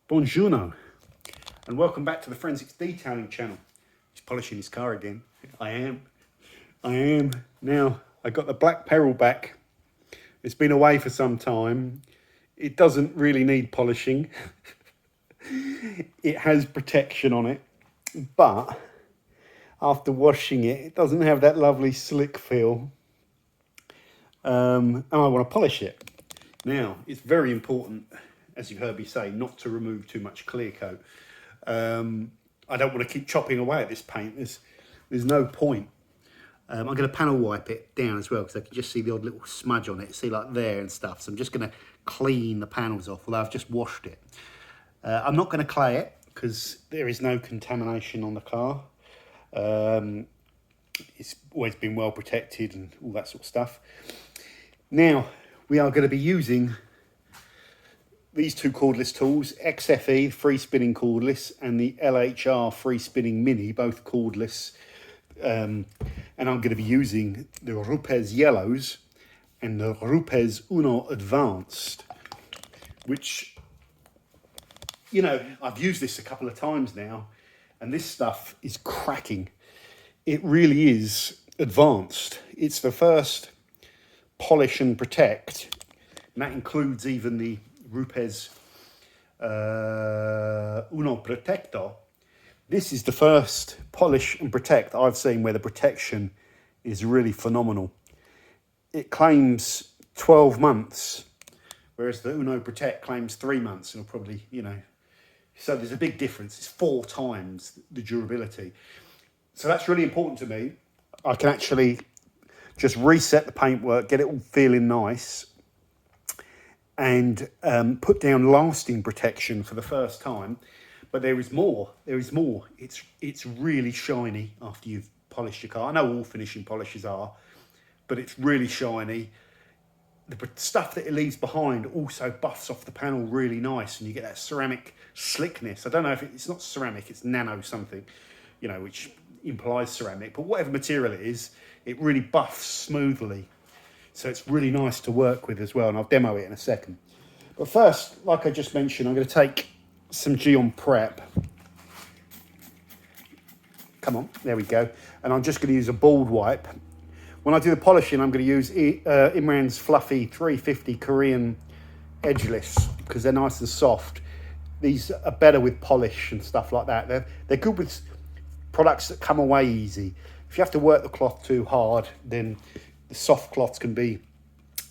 Buongiorno, and welcome back to the Forensics Detailing channel. He's polishing his car again. I am. Now, I got the black peril back. It's been away for some time. It doesn't really need polishing. It has protection on it, but after washing it, it doesn't have that lovely slick feel. And I want to polish it. Now, it's very important, as you've heard me say, not to remove too much clear coat. I don't want to keep chopping away at this paint. There's no point. I'm going to panel wipe it down as well, because I can just see the odd little smudge on it. See, like there and stuff. So I'm just going to clean the panels off, although I've just washed it. I'm not going to clay it, because there is no contamination on the car. It's always been well protected and all that sort of stuff. Now, we are going to be using these two cordless tools, XFE free spinning cordless and the LHR free spinning mini, both cordless. And I'm going to be using the Rupes yellows and the Rupes Uno advanced, which, you know, I've used this a couple of times now, and this stuff is cracking. It really is advanced. It's the first polish and protect, and that includes even the Rupes Uno Protector. This is the first polish and protect I've seen where the protection is really phenomenal. It claims 12 months, whereas the Uno Protect claims 3 months, and probably, you know, so there's a big difference. It's 4 times the durability. So that's really important to me. I can actually just reset the paintwork, get it all feeling nice, and put down lasting protection for the first time. But there is more. There is more. It's really shiny after you've polished your car. I know all finishing polishes are, but it's really shiny. The stuff that it leaves behind also buffs off the panel really nice, and you get that ceramic slickness. I don't know if it's not ceramic, it's nano something, you know, which implies ceramic, but whatever material it is, it really buffs smoothly. So it's really nice to work with as well, and I'll demo it in a second. But first, like I just mentioned, I'm going to take some Geon Prep. Come on, there we go. And I'm just going to use a bald wipe. When I do the polishing, I'm going to use Imran's Fluffy 350 Korean Edgeless, because they're nice and soft. These are better with polish and stuff like that. They're good with products that come away easy. If you have to work the cloth too hard, then the soft cloths can be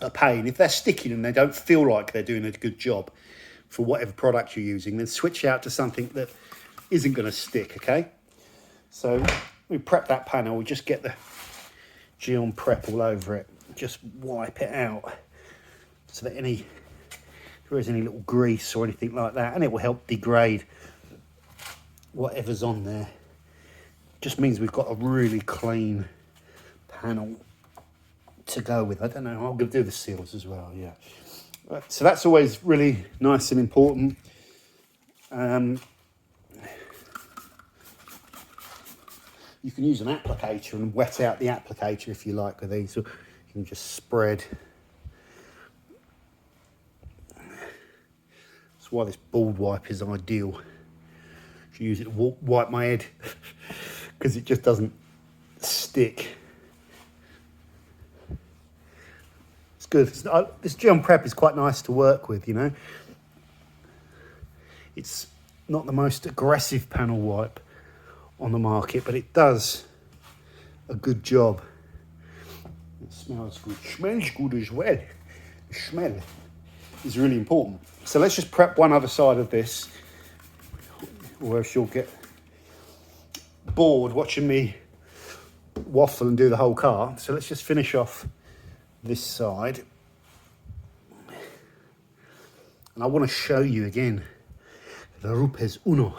a pain. If they're sticking and they don't feel like they're doing a good job for whatever product you're using, then switch out to something that isn't going to stick, okay? So we prep that panel, we just get the Geon Prep all over it. Just wipe it out so that if there is any little grease or anything like that, and it will help degrade whatever's on there. Just means we've got a really clean panel to go with. I don't know, I'm going to do the seals as well, yeah. So that's always really nice and important. You can use an applicator and wet out the applicator if you like with these, or you can just spread. That's why this bald wipe is ideal. I should use it to wipe my head because it just doesn't stick. Good. This Geon Prep is quite nice to work with, you know. It's not the most aggressive panel wipe on the market, but it does a good job. It smells good. Smells good as well. The smell is really important. So let's just prep one other side of this, or else you'll get bored watching me waffle and do the whole car. So let's just finish off this side, and I want to show you again the Rupes Uno,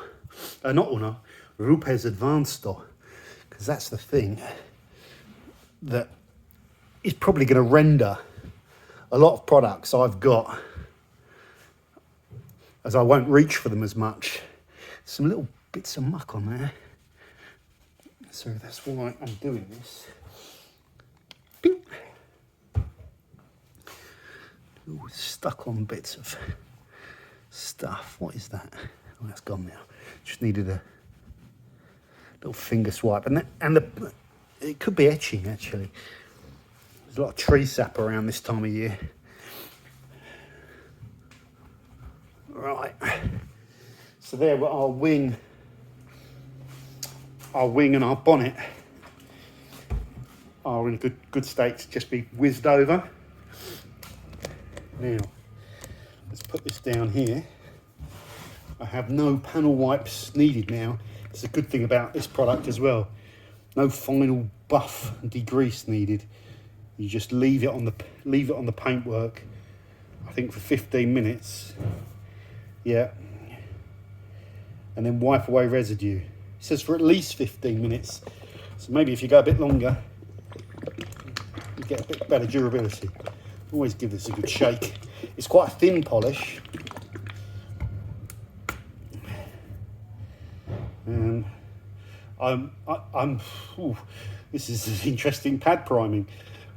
not Uno, Rupes Advanced, because that's the thing that is probably going to render a lot of products I've got, as I won't reach for them as much. Some little bits of muck on there, so that's why I'm doing this. Bing. Ooh, stuck on bits of stuff. What is that? Oh, that's gone now. Just needed a little finger swipe. It could be etching, actually. There's a lot of tree sap around this time of year. Right. So there, our wing and our bonnet are in a good state to just be whizzed over. Now, let's put this down here. I have no panel wipes needed now. It's a good thing about this product as well. No final buff and degrease needed. You just leave it on the paintwork, I think for 15 minutes. Yeah. And then wipe away residue. It says for at least 15 minutes. So maybe if you go a bit longer, you get a bit better durability. Always give this a good shake. It's quite a thin polish. This is interesting pad priming.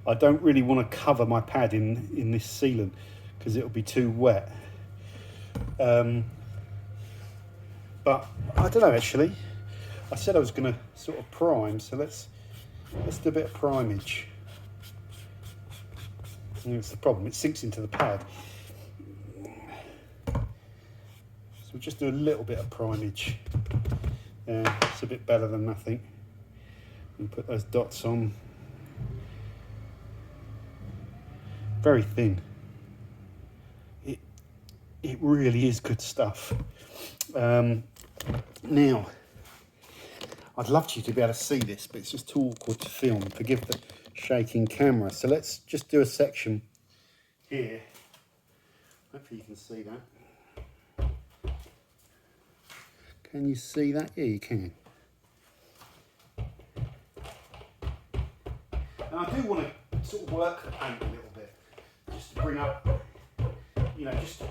I don't really want to cover my pad in this sealant because it'll be too wet. But I don't know, actually. I said I was going to sort of prime, so let's do a bit of primage. And it's the problem, it sinks into the pad. So we'll just do a little bit of primage. It's a bit better than nothing. And put those dots on. Very thin. It really is good stuff. Now, I'd love you to be able to see this, but it's just too awkward to film. Forgive the shaking camera. So let's just do a section here. Hopefully you can see that. Can you see that? Yeah, you can. And I do want to sort of work the paint a little bit, just to bring up, just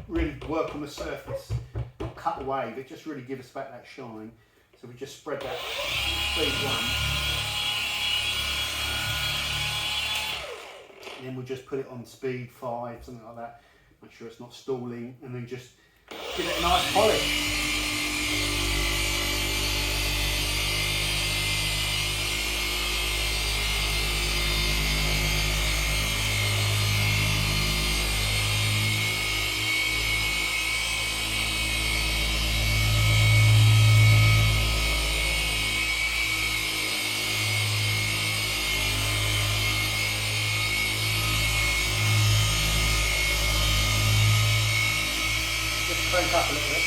really work on the surface, not cut away, but just really give us back that shine. So we just spread that speed 1. And then we'll just put it on speed 5, something like that. Make sure it's not stalling, and then just give it a nice polish. Crank up a little bit.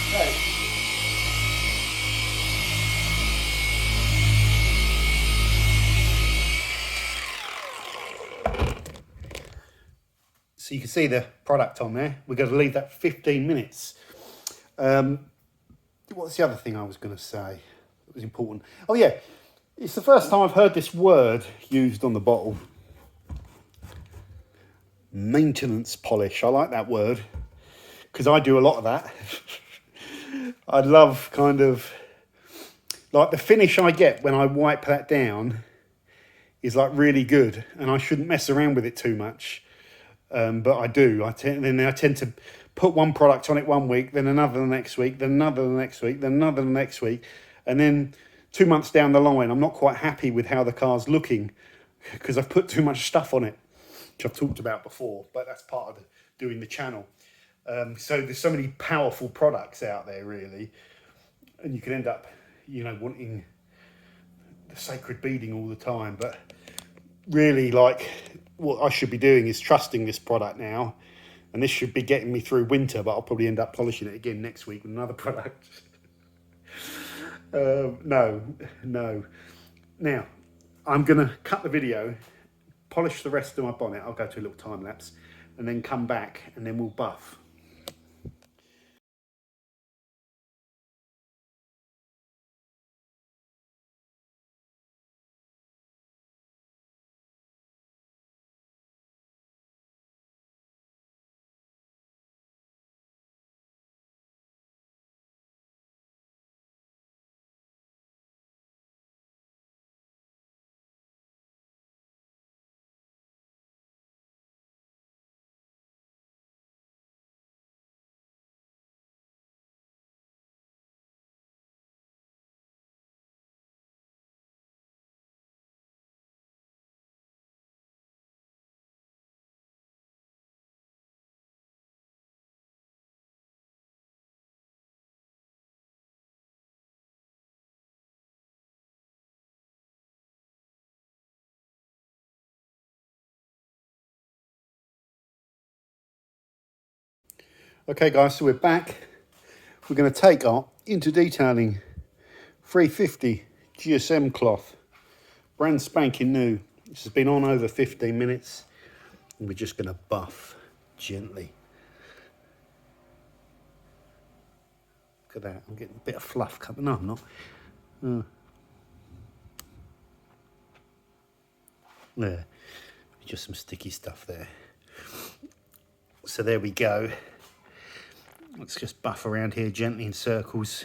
Okay. So you can see the product on there. We're going to leave that 15 minutes. What's the other thing I was going to say that was important? Oh yeah, it's the first time I've heard this word used on the bottle. Maintenance polish. I like that word because I do a lot of that. I love kind of like the finish I get when I wipe that down is like really good, and I shouldn't mess around with it too much. But I do. I tend to put one product on it 1 week, then another the next week, then another the next week, then another the next week. And then 2 months down the line, I'm not quite happy with how the car's looking because I've put too much stuff on it, which I've talked about before, but that's part of doing the channel. So there's so many powerful products out there, really. And you can end up, wanting the sacred beading all the time. But really, like, what I should be doing is trusting this product now. And this should be getting me through winter, but I'll probably end up polishing it again next week with another product. No. Now, I'm going to cut the video, polish the rest of my bonnet. I'll go to a little time lapse, and then come back, and then we'll buff. Okay guys, so we're back. We're going to take our into detailing 350 GSM cloth, brand spanking new. This has been on over 15 minutes, and we're just going to buff gently. Look at that, I'm getting a bit of fluff coming. No, I'm not. There, just some sticky stuff there. So there we go. Let's just buff around here gently in circles.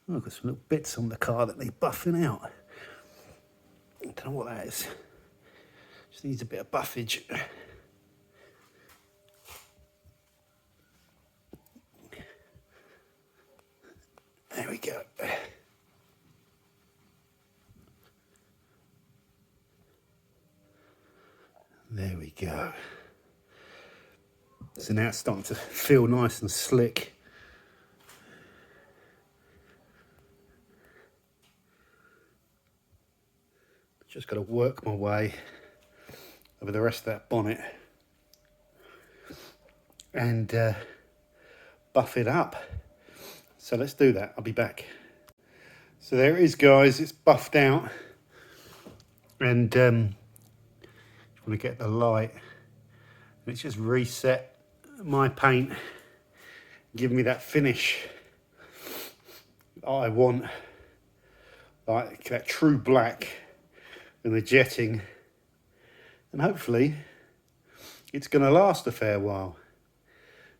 Oh, I've got some little bits on the car that need buffing out. I don't know what that is. Just needs a bit of buffage. There we go. There we go. So now it's starting to feel nice and slick. Just got to work my way over the rest of that bonnet and buff it up. So let's do that. I'll be back. So there it is, guys. It's buffed out, and just want to get the light, and it's just reset my paint, give me that finish that I want, like that true black and the jetting, and hopefully it's going to last a fair while.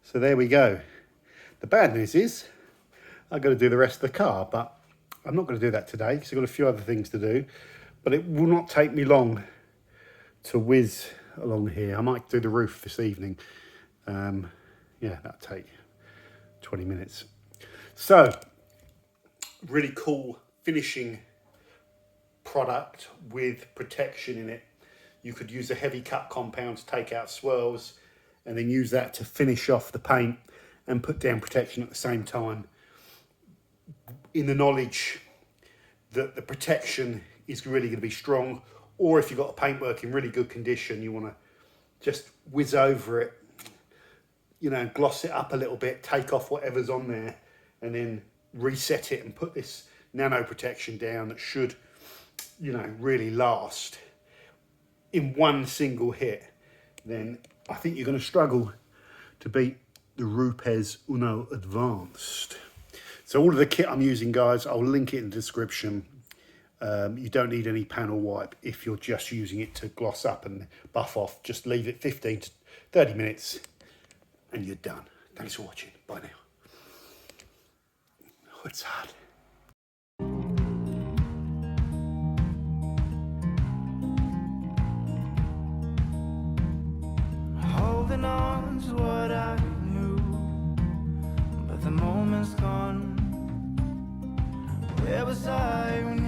So there we go. The bad news is I've got to do the rest of the car, but I'm not going to do that today because I've got a few other things to do. But it will not take me long to whiz along here. I might do the roof this evening. Yeah, that'll take 20 minutes. So, really cool finishing product with protection in it. You could use a heavy cut compound to take out swirls and then use that to finish off the paint and put down protection at the same time, in the knowledge that the protection is really going to be strong. Or if you've got a paintwork in really good condition, you want to just whiz over it, you know, gloss it up a little bit, take off whatever's on there, and then reset it and put this nano protection down that should, you know, really last in one single hit. Then I think you're going to struggle to beat the Rupes Uno Advanced. So all of the kit I'm using, guys, I'll link it in the description. You don't need any panel wipe if you're just using it to gloss up and buff off. Just leave it 15 to 30 minutes and you're done. Thanks for watching. Bye now. Oh, it's hard. Holding on to what I knew, but the moment's gone. Where was I when